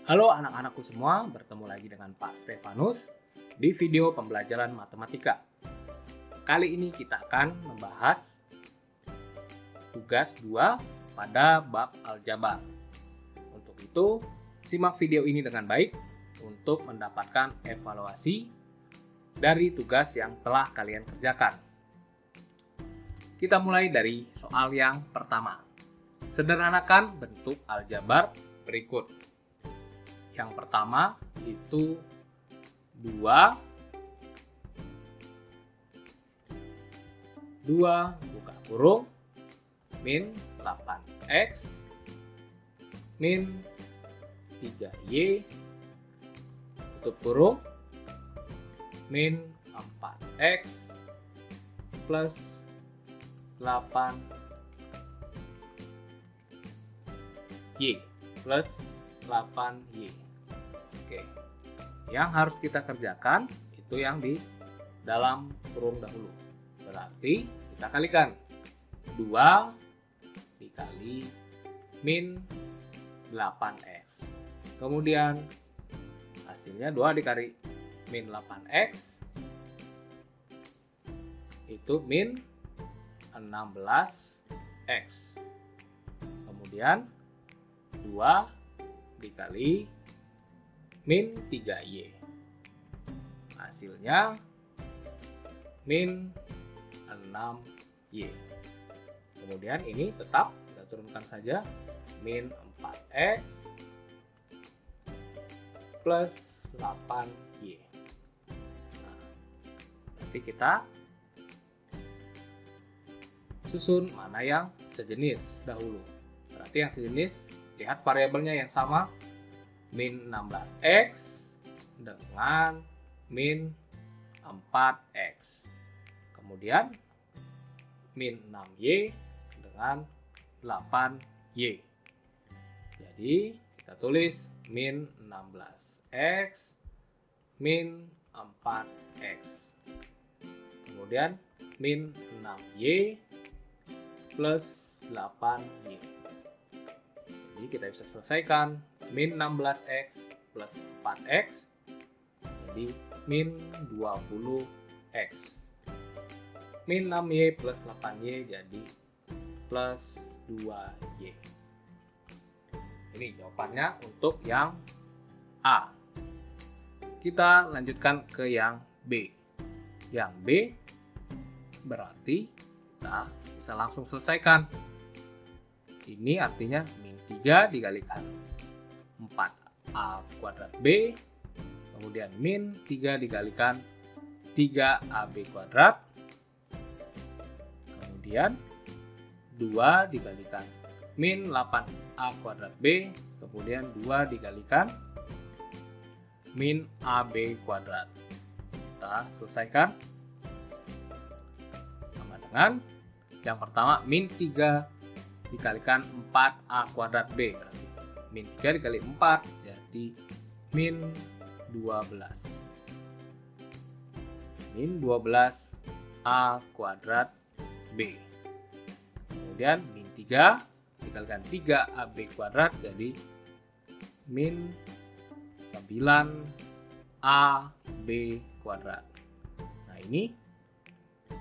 Halo anak-anakku semua, bertemu lagi dengan Pak Stefanus di video pembelajaran matematika. Kali ini kita akan membahas tugas 2 pada bab aljabar. Untuk itu, simak video ini dengan baik untuk mendapatkan evaluasi dari tugas yang telah kalian kerjakan. Kita mulai dari soal yang pertama. Sederhanakan bentuk aljabar berikut. Yang pertama itu 2 buka kurung min 8x min 3y tutup kurung min 4x plus 8y plus 8y. Oke, yang harus kita kerjakan itu yang di dalam kurung dahulu. Berarti kita kalikan 2 dikali min 8x. Kemudian hasilnya 2 dikali min 8x itu min 16x. Kemudian 2 dikali min 3y. Hasilnya min 6y. Kemudian ini tetap kita turunkan saja min 4x plus 8y. Nah, nanti kita susun mana yang sejenis dahulu. Berarti yang sejenis, lihat variabelnya yang sama, min 16x dengan min 4x. Kemudian min 6y dengan 8y. Jadi kita tulis min 16x min 4x. Kemudian min 6y plus 8y. Jadi kita bisa selesaikan min 16x plus 4x jadi min 20x. Min 6y plus 8y jadi plus 2y. Ini jawabannya untuk yang A. Kita lanjutkan ke yang B. Yang B berarti kita bisa langsung selesaikan. Ini artinya min 3 dikalikan 4a kuadrat b, kemudian min 3 dikalikan 3ab kuadrat, kemudian 2 dikalikan min 8a kuadrat b, kemudian 2 dikalikan min ab kuadrat. Kita selesaikan sama dengan yang pertama min 3 dikalikan 4a kuadrat b, berarti min 3 dikali 4 jadi min 12. Min 12a kuadrat b. Kemudian min 3 dikalikan 3ab kuadrat jadi min 9ab kuadrat. Nah ini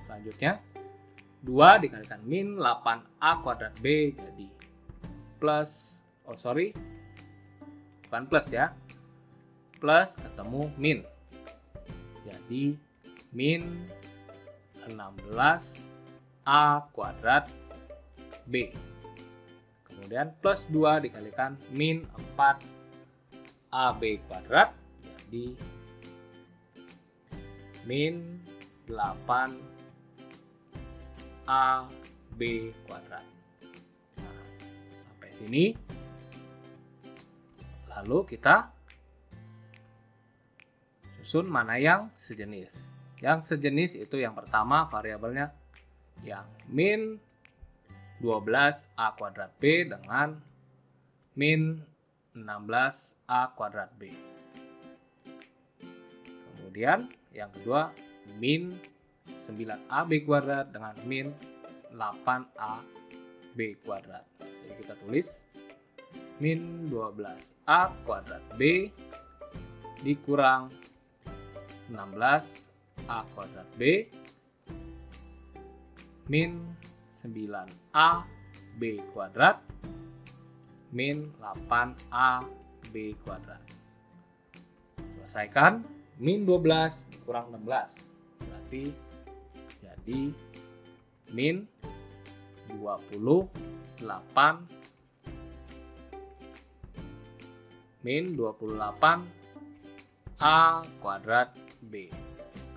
selanjutnya 2 dikalikan min 8a kuadrat b jadi plus, bukan plus ya, plus ketemu min jadi min 16a kuadrat b. Kemudian plus 2 dikalikan min 4ab kuadrat jadi min 8 AB kuadrat. Nah, sampai sini. Lalu kita susun mana yang sejenis. Yang sejenis itu yang pertama variabelnya yang min 12a kuadrat b dengan min 16a kuadrat b. Kemudian yang kedua min 9ab kuadrat dengan min 8ab kuadrat. Jadi kita tulis min 12A kuadrat B dikurang 16A kuadrat B min 9A B kuadrat min 8A B kuadrat. Selesaikan. Min 12 dikurang 16 berarti jadi min 28 A kuadrat B.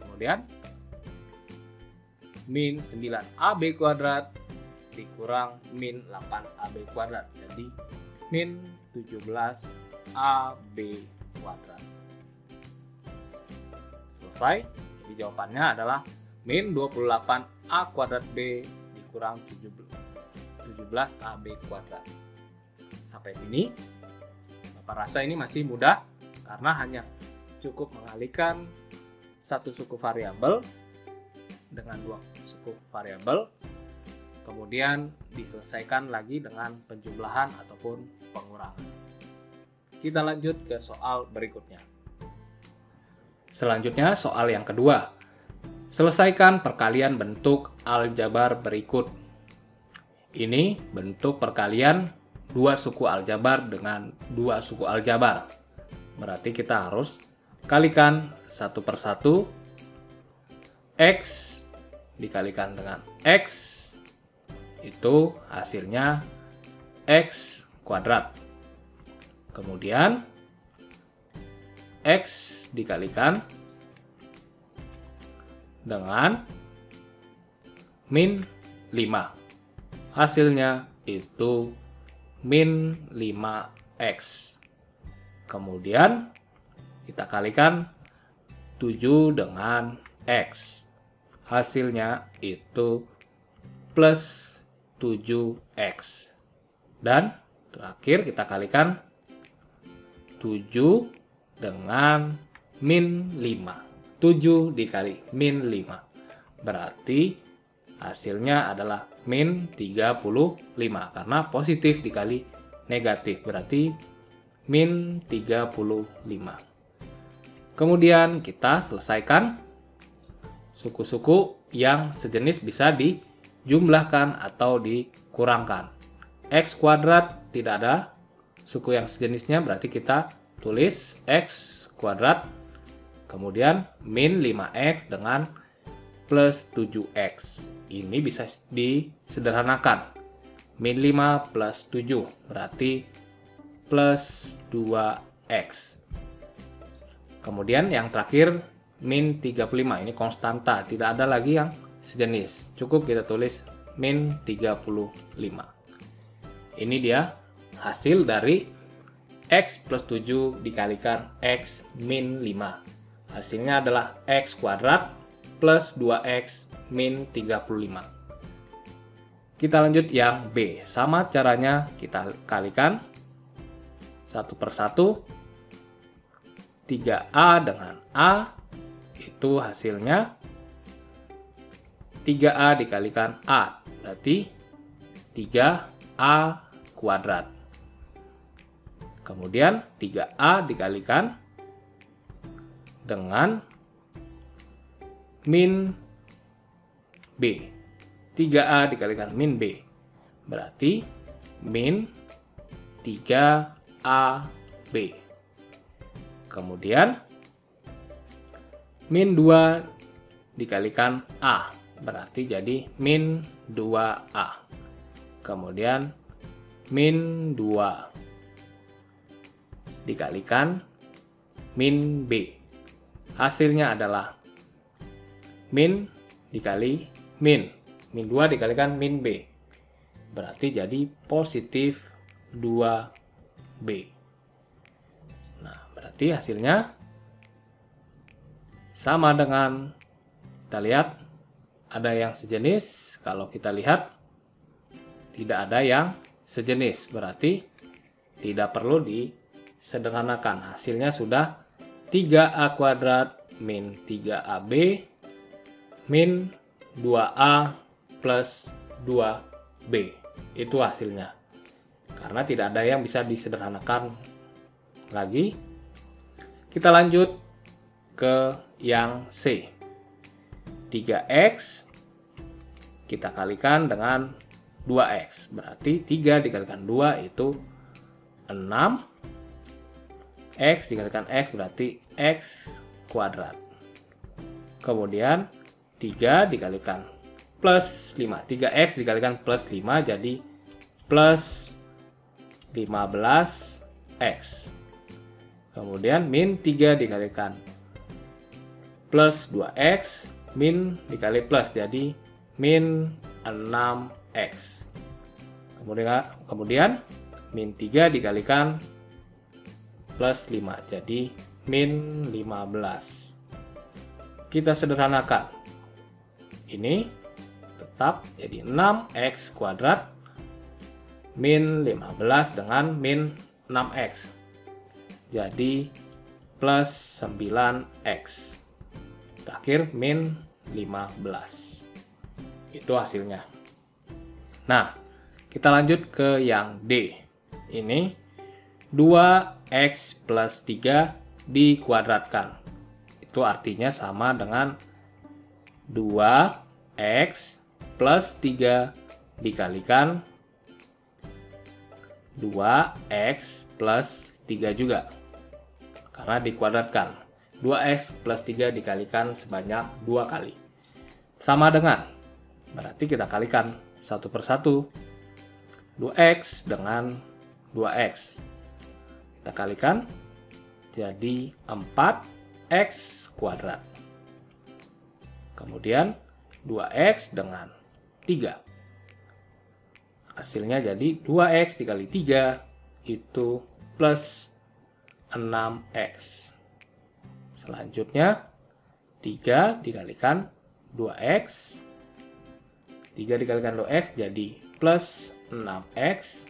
Kemudian min 9AB kuadrat dikurang min 8AB kuadrat. Jadi min 17AB kuadrat. Selesai. Jadi jawabannya adalah min 28A kuadrat B dikurang 17AB kuadrat. Sampai sini Bapak rasa ini masih mudah karena hanya cukup mengalihkan satu suku variabel dengan dua suku variabel, kemudian diselesaikan lagi dengan penjumlahan ataupun pengurangan. Kita lanjut ke soal berikutnya. Selanjutnya soal yang kedua. Selesaikan perkalian bentuk aljabar berikut. Ini bentuk perkalian dua suku aljabar dengan dua suku aljabar. Berarti kita harus kalikan satu per satu. X dikalikan dengan X itu hasilnya X kuadrat. Kemudian X dikalikan dengan min 5. Hasilnya itu min 5X. Kemudian kita kalikan 7 dengan X. Hasilnya itu plus 7X. Dan terakhir kita kalikan 7 dengan min 5. 7 dikali min 5. Berarti hasilnya adalah min 35. Karena positif dikali negatif. Berarti min 35. Kemudian kita selesaikan suku-suku yang sejenis bisa dijumlahkan atau dikurangkan. X kuadrat tidak ada suku yang sejenisnya, berarti kita tulis X kuadrat, kemudian min 5X dengan plus 7X. Ini bisa disederhanakan. Min 5 plus 7 berarti plus 2X. Kemudian yang terakhir min 35, ini konstanta, tidak ada lagi yang sejenis. Cukup kita tulis min 35. Ini dia hasil dari X plus 7 dikalikan X min 5. Hasilnya adalah X kuadrat plus 2X min 35. Kita lanjut yang B. Sama caranya kita kalikan satu per satu. 3A dengan A itu hasilnya 3A dikalikan A, berarti 3A kuadrat. Kemudian 3A dikalikan dengan min B. 3A dikalikan min B berarti min 3AB. Kemudian min 2 dikalikan A berarti jadi min 2A. Kemudian min 2 dikalikan min B. Hasilnya adalah min dikali min. Min 2 dikalikan min B. Berarti jadi positif 2B. Nah, berarti hasilnya sama dengan, kita lihat ada yang sejenis. Kalau kita lihat tidak ada yang sejenis, berarti tidak perlu disederhanakan. Hasilnya sudah 3A kuadrat min 3AB min 2A plus 2B. Itu hasilnya. karena tidak ada yang bisa disederhanakan lagi. Kita lanjut ke yang C. 3x kita kalikan dengan 2x. Berarti 3 dikalikan 2 itu 6. X dikalikan x berarti x kuadrat. Kemudian 3 dikalikan plus 5. 3x dikalikan plus 5 jadi plus 15x. Kemudian min 3 dikalikan plus 2x, min dikali plus jadi min 6x. Kemudian min 3 dikalikan plus 5 jadi min 15. Kita sederhanakan. Ini tetap jadi 6x kuadrat min 15 dengan min 6x. Jadi plus 9x. Terakhir min 15. Itu hasilnya. Nah, kita lanjut ke yang D. Ini 2x plus 3 dikuadratkan. Itu artinya sama dengan 2x plus 3 dikalikan 2x plus 3 juga, karena dikuadratkan. 2x plus 3 dikalikan sebanyak 2 kali. Sama dengan, berarti kita kalikan satu persatu. 2x dengan 2x. Kita kalikan, jadi 4x kuadrat. Kemudian 2x dengan 3. Hasilnya jadi 2x dikali 3 itu plus 6x. Selanjutnya 3 dikalikan 2x. 3 dikalikan 2x jadi plus 6x.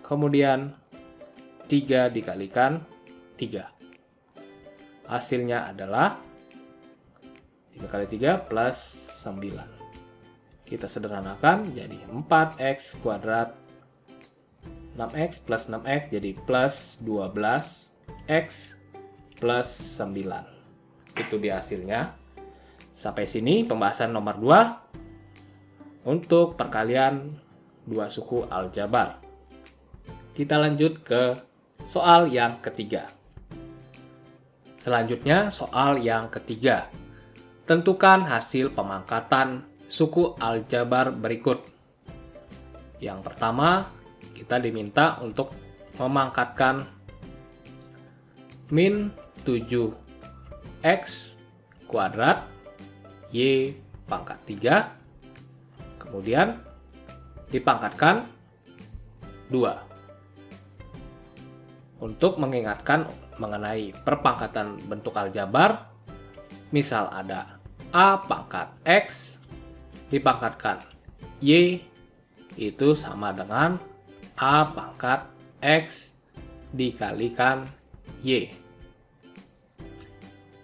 Kemudian 3 dikalikan 3. Hasilnya adalah 3 kali 3 plus 9. Kita sederhanakan jadi 4x kuadrat. 6x plus 6x jadi plus 12x plus 9. Itu dia hasilnya. Sampai sini pembahasan nomor 2 untuk perkalian dua suku aljabar. Kita lanjut ke soal yang ketiga. Selanjutnya soal yang ketiga. Tentukan hasil pemangkatan suku aljabar berikut. Yang pertama, kita diminta untuk memangkatkan min 7x kuadrat y pangkat 3, kemudian dipangkatkan 2. Untuk mengingatkan mengenai perpangkatan bentuk aljabar, misal ada a pangkat x dipangkatkan y itu sama dengan a pangkat x dikalikan y.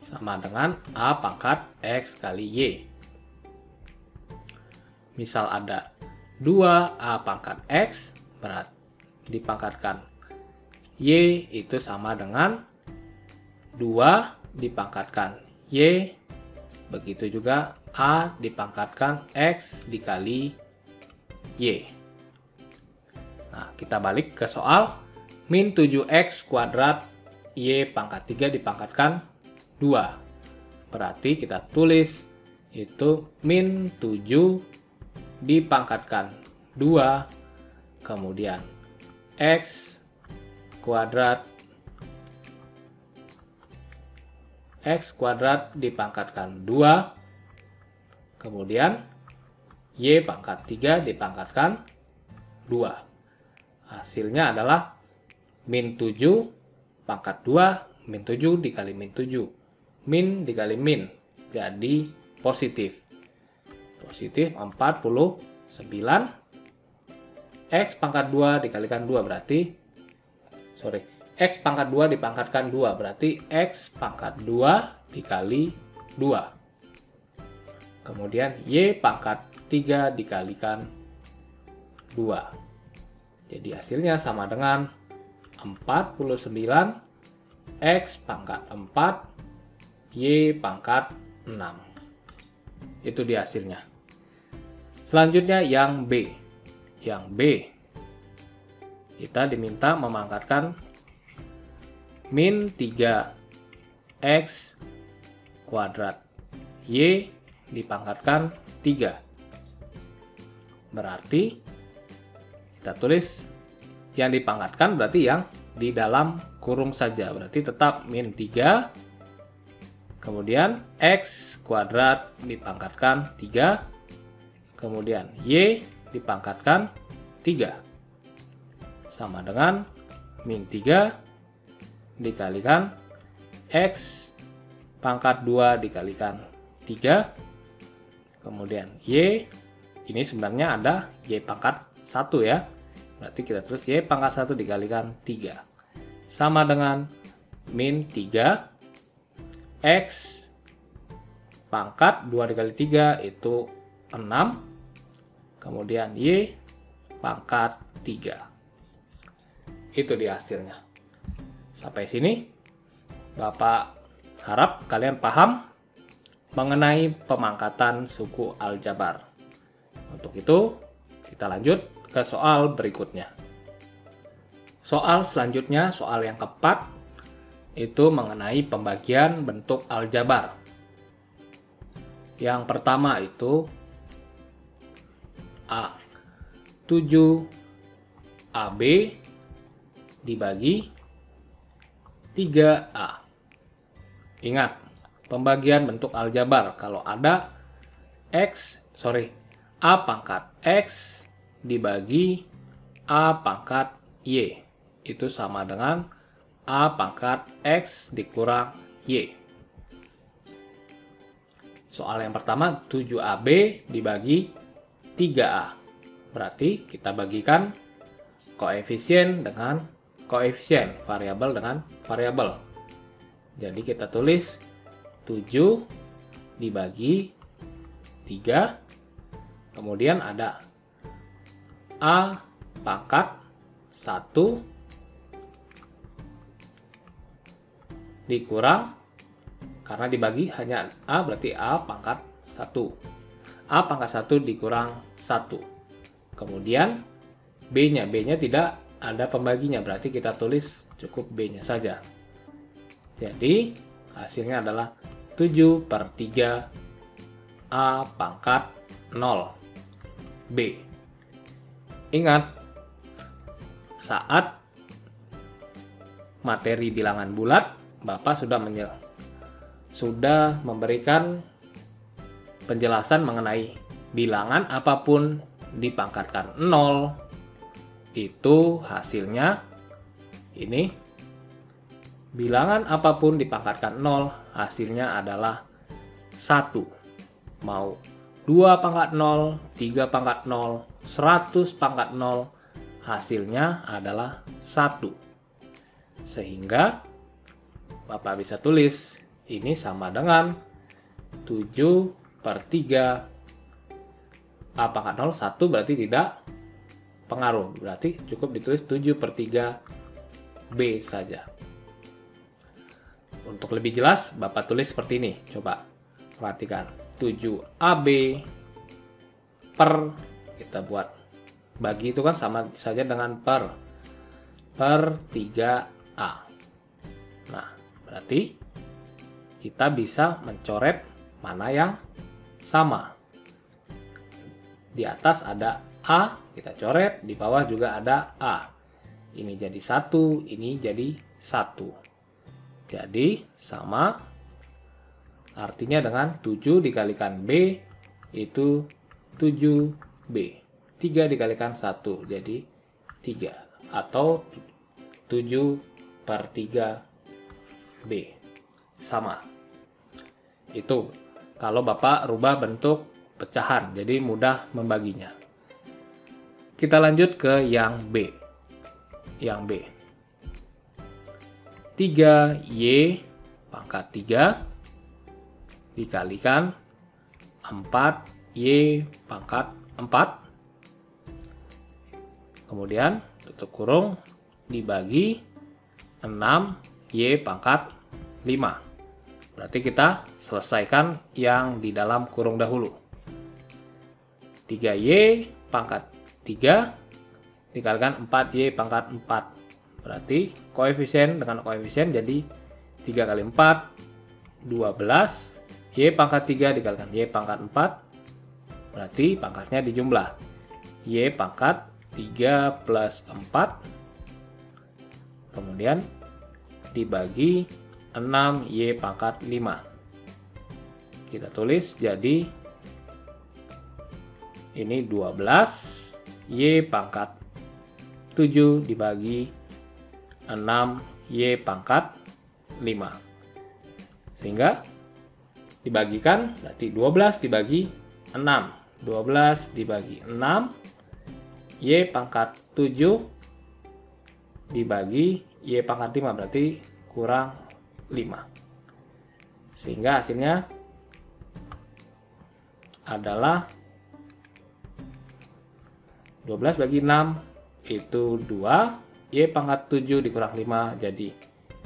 Sama dengan a pangkat x kali y. Misal ada 2a pangkat x berat dipangkatkan y itu sama dengan 2 dipangkatkan y. Begitu juga a dipangkatkan x dikali y. Nah, kita balik ke soal min 7x kuadrat y pangkat 3 dipangkatkan 2. Berarti kita tulis itu min 7 dipangkatkan 2, kemudian x kuadrat dipangkatkan 2, kemudian y pangkat 3 dipangkatkan 2. Hasilnya adalah min 7 pangkat 2, min 7 dikali min 7. Min dikali min, jadi positif. Positif 49. X pangkat 2 dikalikan 2 berarti, X pangkat 2 dipangkatkan 2 berarti X pangkat 2 dikali 2. Kemudian Y pangkat 3 dikalikan 2. Jadi hasilnya sama dengan 49 X pangkat 4 Y pangkat 6. Itu dia hasilnya. Selanjutnya yang B. Yang B, kita diminta memangkatkan min 3X kuadrat Y dipangkatkan 3. Berarti kita tulis yang dipangkatkan berarti yang di dalam kurung saja. Berarti tetap min 3. Kemudian X kuadrat dipangkatkan 3. Kemudian Y dipangkatkan 3. Sama dengan min 3 dikalikan X pangkat 2 dikalikan 3. Kemudian Y, ini sebenarnya ada Y pangkat 1 ya. Berarti kita tulis Y pangkat 1 dikalikan 3. Sama dengan min 3 X pangkat 2 dikali 3 itu 6. Kemudian Y pangkat 3. Itu dia hasilnya. Sampai sini Bapak harap kalian paham mengenai pemangkatan suku aljabar. Untuk itu kita lanjut ke soal berikutnya. Soal selanjutnya, soal yang keempat, itu mengenai pembagian bentuk aljabar. Yang pertama itu A. 7AB dibagi 3A. Ingat, pembagian bentuk aljabar kalau ada A pangkat X dibagi A pangkat Y. Itu sama dengan A pangkat X dikurang Y. Soal yang pertama, 7AB dibagi 3A. Berarti kita bagikan koefisien dengan koefisien, variabel dengan variabel. Jadi kita tulis 7 dibagi 3. Kemudian ada A pangkat 1 dikurang, karena dibagi hanya A berarti A pangkat 1. A pangkat 1 dikurang 1. Kemudian B-nya tidak ada pembaginya, berarti kita tulis cukup B-nya saja. Jadi hasilnya adalah 7/3 A pangkat 0 B. Ingat, saat materi bilangan bulat, Bapak sudah memberikan penjelasan mengenai bilangan apapun dipangkatkan 0, itu hasilnya ini. Bilangan apapun dipangkatkan 0, hasilnya adalah 1. Mau 2 pangkat 0, 3 pangkat 0, 100 pangkat 0, hasilnya adalah 1. Sehingga Bapak bisa tulis ini sama dengan 7/3 A pangkat 0, 1 berarti tidak pengaruh. Berarti cukup ditulis 7/3 B saja. Untuk lebih jelas, Bapak tulis seperti ini. Coba perhatikan. 7AB per, kita buat bagi itu kan sama saja dengan per 3A. Nah, berarti kita bisa mencoret mana yang sama. Di atas ada A, kita coret. Di bawah juga ada A. Ini jadi 1, ini jadi 1. Jadi sama, artinya dengan 7 dikalikan B itu 7B. 3 dikalikan 1 jadi 3. Atau 7/3 B. Sama. Itu kalau Bapak rubah bentuk pecahan, jadi mudah membaginya. Kita lanjut ke yang B. Yang B. 3Y pangkat 3 dikalikan 4Y pangkat 4. kemudian tutup kurung dibagi 6Y pangkat 5. Berarti kita selesaikan yang di dalam kurung dahulu. 3Y pangkat 3 dikalikan 4Y pangkat 4. Berarti koefisien dengan koefisien jadi 3 kali 4, 12. Y pangkat 3 dikalikan Y pangkat 4. Berarti pangkatnya dijumlah. Y pangkat 3 plus 4. Kemudian dibagi 6Y pangkat 5. Kita tulis jadi ini 12Y pangkat 7 dibagi 6Y pangkat 5. Sehingga dibagikan berarti 12 dibagi 6. 12 dibagi 6 Y pangkat 7 dibagi Y pangkat 5 berarti kurang 5. Sehingga hasilnya adalah 12 bagi 6 itu 2. Y pangkat 7 dikurang 5 jadi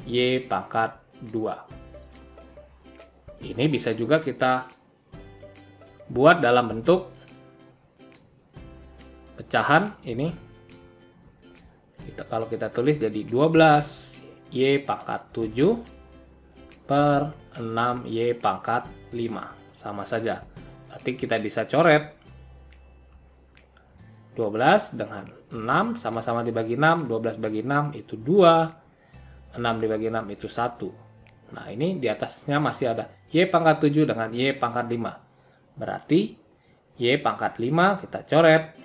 Y pangkat 2. Ini bisa juga kita buat dalam bentuk pecahan ini. Kalau kita tulis jadi 12Y pangkat 7 per 6Y pangkat 5. Sama saja. Berarti kita bisa coret 12 dengan 6 sama-sama dibagi 6. 12 bagi 6 itu 2. 6 dibagi 6 itu 1. Nah, ini di atasnya masih ada Y pangkat 7 dengan Y pangkat 5. Berarti Y pangkat 5 kita coret.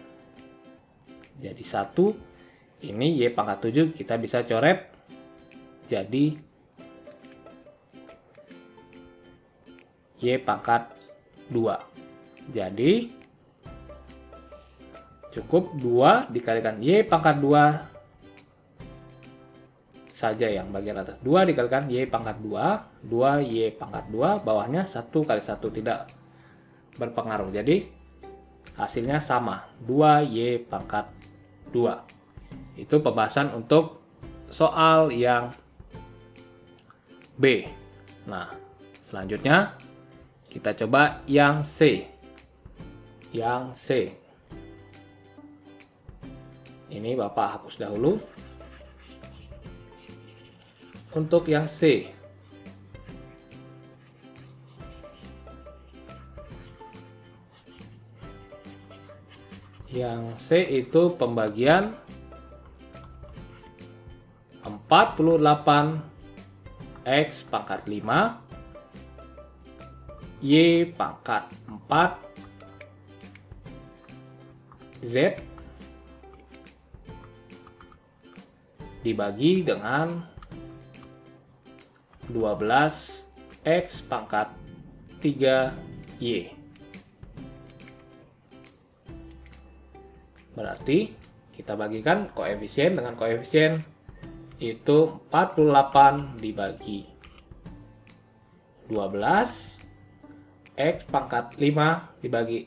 Jadi 1. Ini Y pangkat 7 kita bisa coret. Jadi Y pangkat 2. Jadi cukup 2 dikalikan Y pangkat 2 saja yang bagian atas. 2 dikalikan Y pangkat 2. 2Y pangkat 2. Bawahnya 1 kali 1 tidak berpengaruh. Jadi hasilnya sama. 2Y pangkat 2. Itu pembahasan untuk soal yang B. Nah, selanjutnya kita coba yang C. Yang C. Ini Bapak hapus dahulu. Untuk yang C. Yang C itu pembagian 48 X pangkat 5 Y pangkat 4 Z dibagi dengan 12 X pangkat 3 Y. Berarti kita bagikan koefisien dengan koefisien itu 48 dibagi 12 X pangkat 5 dibagi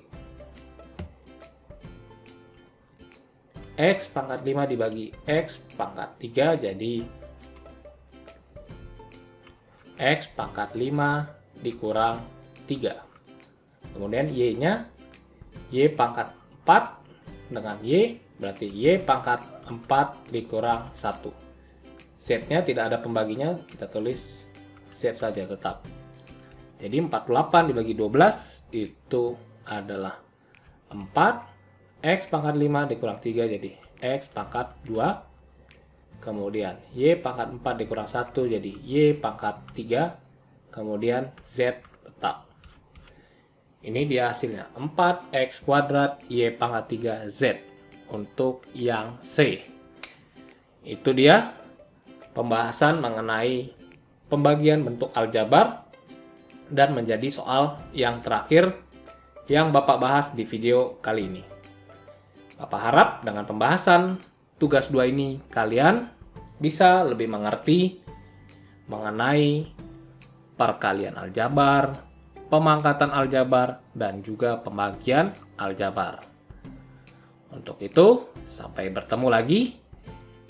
X pangkat 5 dibagi X pangkat 3 jadi X pangkat 5 dikurang 3. Kemudian Y-nya Y pangkat 4 dengan Y berarti Y pangkat 4 dikurang 1. Z-nya tidak ada pembaginya, kita tulis Z saja tetap. Jadi 48 dibagi 12 itu adalah 4. X pangkat 5 dikurang 3 jadi X pangkat 2. Kemudian Y pangkat 4 dikurang 1 jadi Y pangkat 3. Kemudian Z tetap. Ini dia hasilnya 4X kuadrat Y pangkat 3 Z untuk yang C. Itu dia pembahasan mengenai pembagian bentuk aljabar. Dan menjadi soal yang terakhir yang Bapak bahas di video kali ini. Bapak harap dengan pembahasan tugas 2 ini kalian bisa lebih mengerti mengenai perkalian aljabar, pemangkatan aljabar, dan juga pembagian aljabar. Untuk itu, Sampai bertemu lagi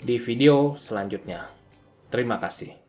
di video selanjutnya. Terima kasih.